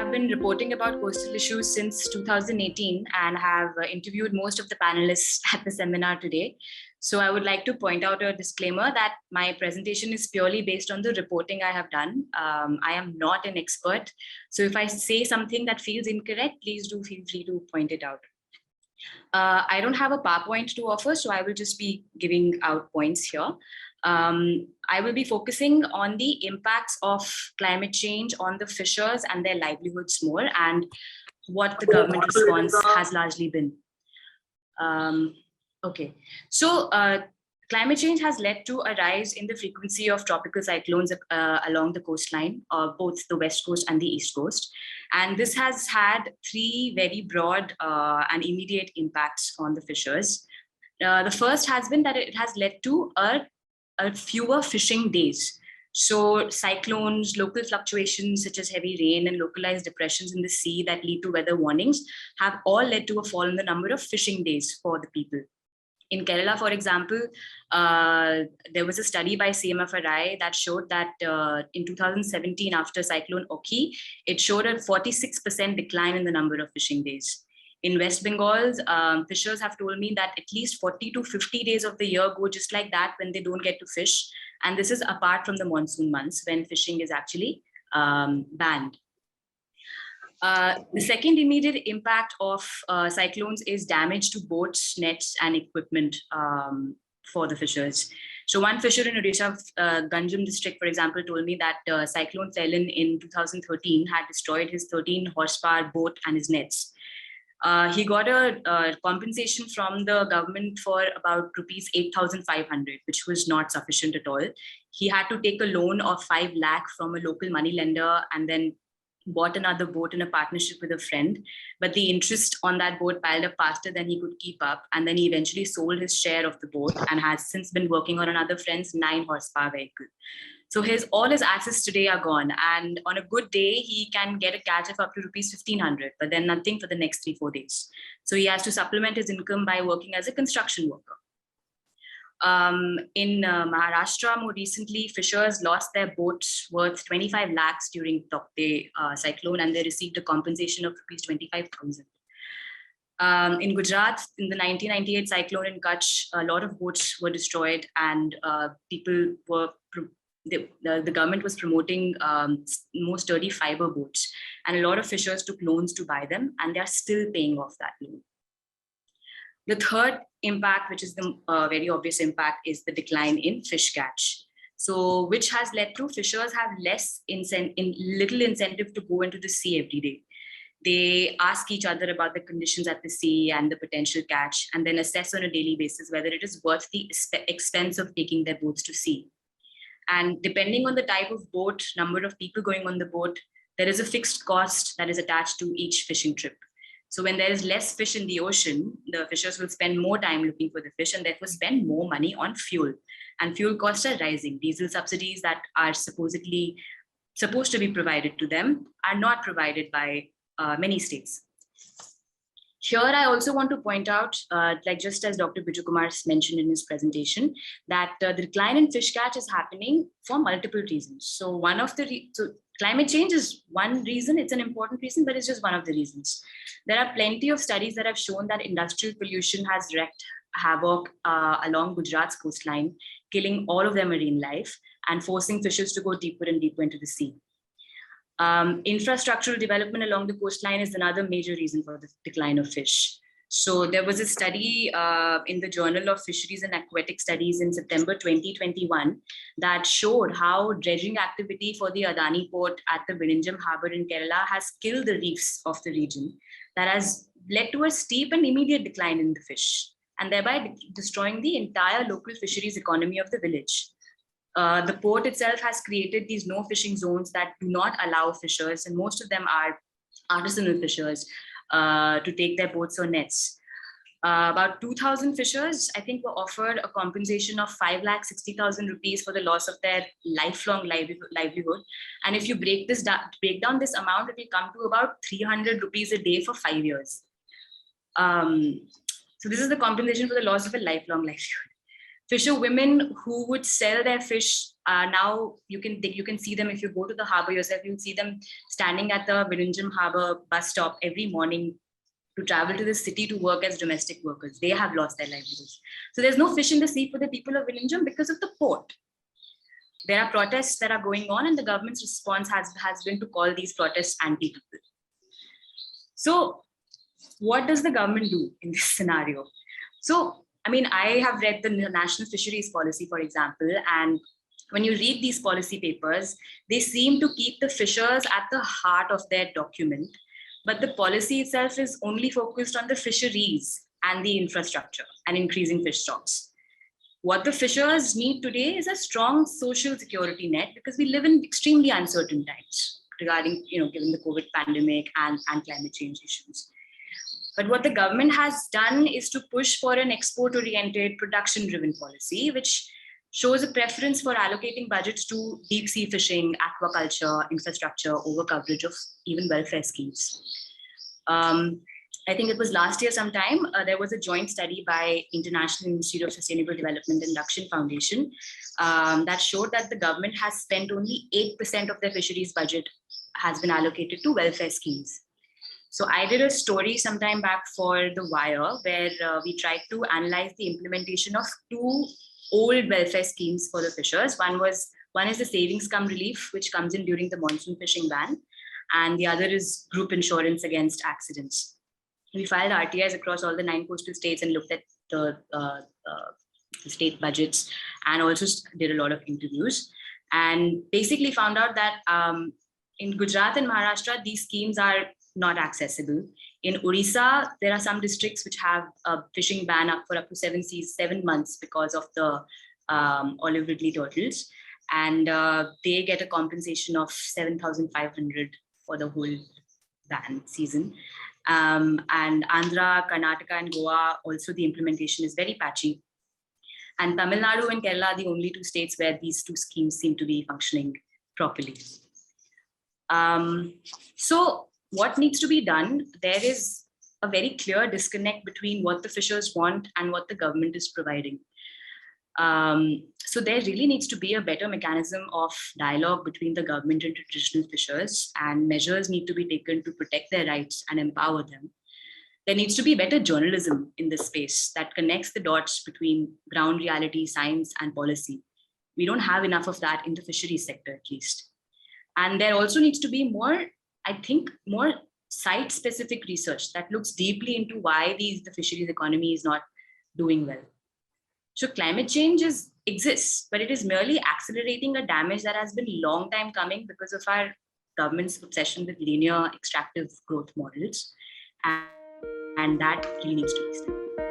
have been reporting about coastal issues since 2018 and have interviewed most of the panelists at the seminar today. So I would like to point out a disclaimer that my presentation is purely based on the reporting I have done. I am not an expert. So if I say something that feels incorrect, please do feel free to point it out. I don't have a PowerPoint to offer, so I will just be giving out points here. I will be focusing on the impacts of climate change on the fishers and their livelihoods more, and what the government response has largely been. Okay, so climate change has led to a rise in the frequency of tropical cyclones along the coastline, both the west coast and the east coast. And this has had three very broad and immediate impacts on the fishers. The first has been that it has led to fewer fishing days. So cyclones, local fluctuations such as heavy rain and localized depressions in the sea that lead to weather warnings have all led to a fall in the number of fishing days for the people. In Kerala, for example, there was a study by CMFRI that showed that in 2017, after Cyclone Oki, it showed a 46% decline in the number of fishing days. In West Bengal, fishers have told me that at least 40 to 50 days of the year go just like that when they don't get to fish. And this is apart from the monsoon months when fishing is actually banned. The second immediate impact of cyclones is damage to boats, nets, and equipment for the fishers. So one fisher in Odisha, Ganjam district, for example, told me that Cyclone Felin in 2013 had destroyed his 13 horsepower boat and his nets. He got a compensation from the government for about rupees 8,500, which was not sufficient at all. He had to take a loan of 5 lakh from a local money lender and then bought another boat in a partnership with a friend. But the interest on that boat piled up faster than he could keep up. And then he eventually sold his share of the boat and has since been working on another friend's 9 horsepower vehicle. So all his assets today are gone. And on a good day, he can get a catch of up to rupees 1,500, but then nothing for the next 3-4 days. So he has to supplement his income by working as a construction worker. In Maharashtra, more recently, fishers lost their boats worth 25 lakhs during Tokte cyclone, and they received a compensation of rupees 25,000. In Gujarat, in the 1998 cyclone in Kutch, a lot of boats were destroyed, and people were the government was promoting more sturdy fiber boats, and a lot of fishers took loans to buy them, and they are still paying off that loan. The third impact, which is the very obvious impact, is the decline in fish catch. So, which has led to fishers have little incentive to go into the sea every day. They ask each other about the conditions at the sea and the potential catch, and then assess on a daily basis whether it is worth the expense of taking their boats to sea. And depending on the type of boat, number of people going on the boat, there is a fixed cost that is attached to each fishing trip. So when there is less fish in the ocean, the fishers will spend more time looking for the fish and therefore spend more money on fuel. And fuel costs are rising. Diesel subsidies that are supposed to be provided to them are not provided by many states. Here, I also want to point out, like just as Dr. Biju Kumar mentioned in his presentation, that the decline in fish catch is happening for multiple reasons. So climate change is one reason, it's an important reason, but it's just one of the reasons. There are plenty of studies that have shown that industrial pollution has wreaked havoc along Gujarat's coastline, killing all of their marine life and forcing fishers to go deeper and deeper into the sea. Infrastructural development along the coastline is another major reason for the decline of fish. So there was a study in the Journal of Fisheries and Aquatic Studies in September 2021 that showed how dredging activity for the Adani port at the Virinjam Harbour in Kerala has killed the reefs of the region. That has led to a steep and immediate decline in the fish, and thereby destroying the entire local fisheries economy of the village. The port itself has created these no fishing zones that do not allow fishers, and most of them are artisanal fishers, to take their boats or nets. About 2,000 fishers, I think, were offered a compensation of 5,60,000 rupees for the loss of their lifelong livelihood. And if you break down this amount, it will come to about 300 rupees a day for 5 years. So this is the compensation for the loss of a lifelong livelihood. Fisher women who would sell their fish, now you can see them if you go to the harbor yourself. You'll see them standing at the Villinjam Harbor bus stop every morning to travel to the city to work as domestic workers. They have lost their livelihoods. So there's no fish in the sea for the people of Villinjam because of the port. There are protests that are going on, and the government's response has been to call these protests anti-people. So what does the government do in this scenario? So, I mean, I have read the National Fisheries Policy, for example, and when you read these policy papers, they seem to keep the fishers at the heart of their document, but the policy itself is only focused on the fisheries and the infrastructure and increasing fish stocks. What the fishers need today is a strong social security net, because we live in extremely uncertain times regarding, given the COVID pandemic and climate change issues. But what the government has done is to push for an export-oriented, production-driven policy, which shows a preference for allocating budgets to deep sea fishing, aquaculture, infrastructure, over coverage of even welfare schemes. I think it was last year sometime, there was a joint study by International Institute of Sustainable Development and Dakshin Foundation that showed that the government has spent only 8% of their fisheries budget has been allocated to welfare schemes. So I did a story sometime back for The Wire where we tried to analyze the implementation of two old welfare schemes for the fishers. One is the savings cum relief, which comes in during the monsoon fishing ban, and the other is group insurance against accidents. We filed RTIs across all the 9 coastal states and looked at the state budgets, and also did a lot of interviews, and basically found out that in Gujarat and Maharashtra, these schemes are not accessible. In Odisha, there are some districts which have a fishing ban for up to 7 months because of the olive ridley turtles, and they get a compensation of 7,500 for the whole ban season. And Andhra, Karnataka, and Goa, also the implementation is very patchy. And Tamil Nadu and Kerala are the only 2 states where these 2 schemes seem to be functioning properly. So what needs to be done? There is a very clear disconnect between what the fishers want and what the government is providing. So there really needs to be a better mechanism of dialogue between the government and traditional fishers, and measures need to be taken to protect their rights and empower them. There needs to be better journalism in this space that connects the dots between ground reality, science, and policy. We don't have enough of that in the fisheries sector, at least. And there also needs to be more site-specific research that looks deeply into why the fisheries economy is not doing well. So climate change exists, but it is merely accelerating a damage that has been a long time coming because of our government's obsession with linear extractive growth models. And that really needs to be stopped.